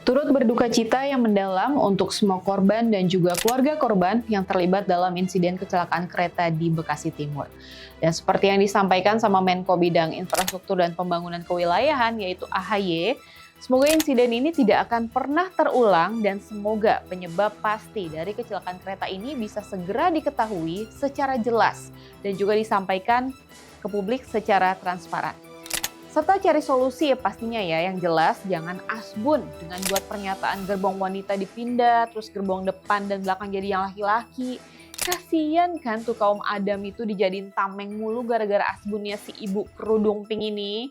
Turut berduka cita yang mendalam untuk semua korban dan juga keluarga korban yang terlibat dalam insiden kecelakaan kereta di Bekasi Timur. Dan seperti yang disampaikan sama Menko Bidang Infrastruktur dan Pembangunan Kewilayahan yaitu AHY, semoga insiden ini tidak akan pernah terulang dan semoga penyebab pasti dari kecelakaan kereta ini bisa segera diketahui secara jelas dan juga disampaikan ke publik secara transparan. Serta cari solusi ya pastinya ya yang jelas jangan asbun dengan buat pernyataan gerbong wanita dipindah terus gerbong depan dan belakang jadi yang laki-laki. Kasian kan tuh kaum Adam itu dijadiin tameng mulu gara-gara asbunnya si ibu kerudung pink ini.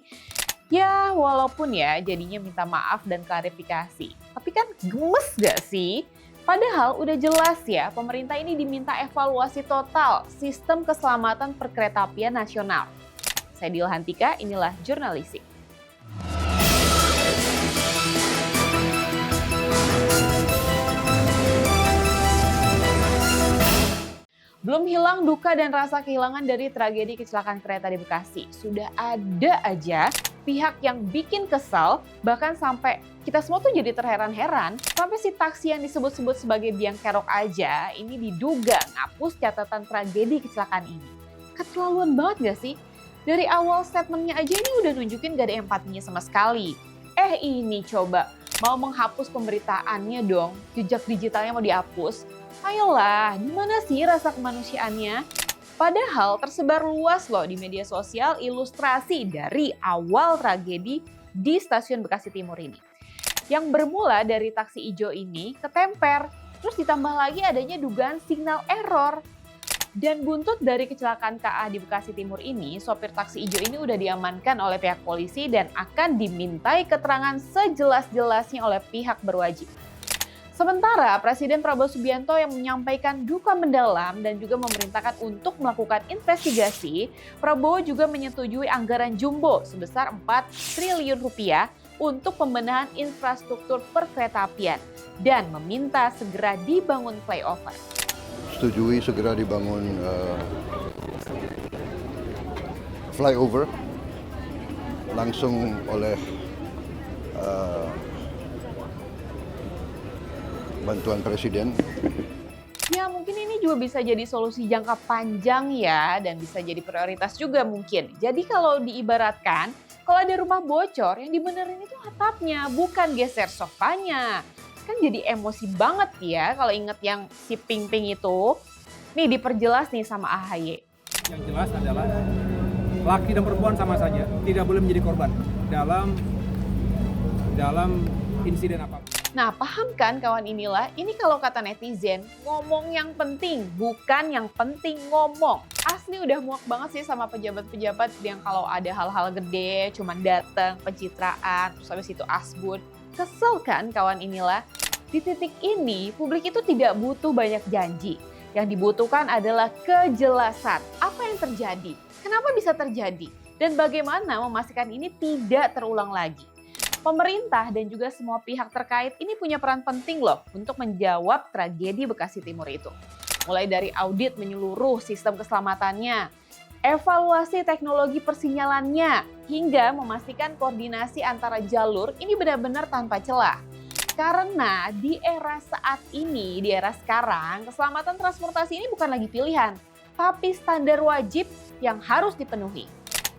Ya walaupun ya jadinya minta maaf dan klarifikasi. Tapi kan gemes gak sih? Padahal udah jelas ya pemerintah ini diminta evaluasi total sistem keselamatan perkeretaapian nasional. Saya Dilhantika, inilah Jurnalistik. Belum hilang duka dan rasa kehilangan dari tragedi kecelakaan kereta di Bekasi. Sudah ada aja pihak yang bikin kesal, bahkan sampai kita semua tuh jadi terheran-heran, sampai si taksi yang disebut-sebut sebagai biang kerok aja, ini diduga ngapus catatan tragedi kecelakaan ini. Keterlaluan banget gak sih? Dari awal statementnya aja ini udah nunjukin gak ada empatinya sama sekali. Ini coba, mau menghapus pemberitaannya dong, jejak digitalnya mau dihapus. Ayolah, gimana sih rasa kemanusiaannya? Padahal tersebar luas loh di media sosial ilustrasi dari awal tragedi di stasiun Bekasi Timur ini. Yang bermula dari taksi ijo ini ketemper, terus ditambah lagi adanya dugaan signal error. Dan buntut dari kecelakaan KA di Bekasi Timur ini, sopir taksi ijo ini udah diamankan oleh pihak polisi dan akan dimintai keterangan sejelas-jelasnya oleh pihak berwajib. Sementara Presiden Prabowo Subianto yang menyampaikan duka mendalam dan juga memerintahkan untuk melakukan investigasi, Prabowo juga menyetujui anggaran jumbo sebesar 4 triliun rupiah untuk pembenahan infrastruktur perkeretaapian dan meminta segera dibangun flyover. Setujui segera dibangun flyover langsung oleh bantuan Presiden. Ya mungkin ini juga bisa jadi solusi jangka panjang ya dan bisa jadi prioritas juga mungkin. Jadi kalau diibaratkan, kalau ada rumah bocor yang dibenerin itu atapnya bukan geser sofanya. Kan jadi emosi banget ya kalau inget yang si Ping-Ping itu. Nih diperjelas nih sama AHY. Yang jelas adalah laki dan perempuan sama saja, tidak boleh menjadi korban dalam insiden apapun. Nah paham kan kawan inilah, ini kalau kata netizen, ngomong yang penting, bukan yang penting ngomong. Asli udah muak banget sih sama pejabat-pejabat yang kalau ada hal-hal gede cuman datang, pencitraan, terus habis itu asbun. Kesel kan kawan inilah? Di titik ini, publik itu tidak butuh banyak janji. Yang dibutuhkan adalah kejelasan. Apa yang terjadi? Kenapa bisa terjadi? Dan bagaimana memastikan ini tidak terulang lagi? Pemerintah dan juga semua pihak terkait ini punya peran penting loh untuk menjawab tragedi Bekasi Timur itu. Mulai dari audit menyeluruh sistem keselamatannya, evaluasi teknologi persinyalannya, hingga memastikan koordinasi antara jalur ini benar-benar tanpa celah. Karena di era saat ini, di era sekarang, keselamatan transportasi ini bukan lagi pilihan, tapi standar wajib yang harus dipenuhi.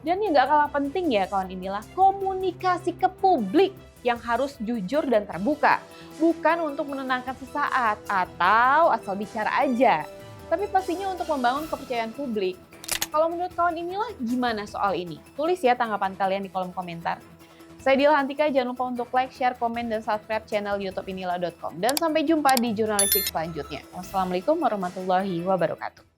Dan yang gak kalah penting ya kawan inilah komunikasi ke publik yang harus jujur dan terbuka. Bukan untuk menenangkan sesaat atau asal bicara aja. Tapi pastinya untuk membangun kepercayaan publik. Kalau menurut kawan inilah gimana soal ini? Tulis ya tanggapan kalian di kolom komentar. Saya Dilhantika, jangan lupa untuk like, share, komen, dan subscribe channel YouTube inilah.com. Dan sampai jumpa di Jurnalistik selanjutnya. Wassalamualaikum warahmatullahi wabarakatuh.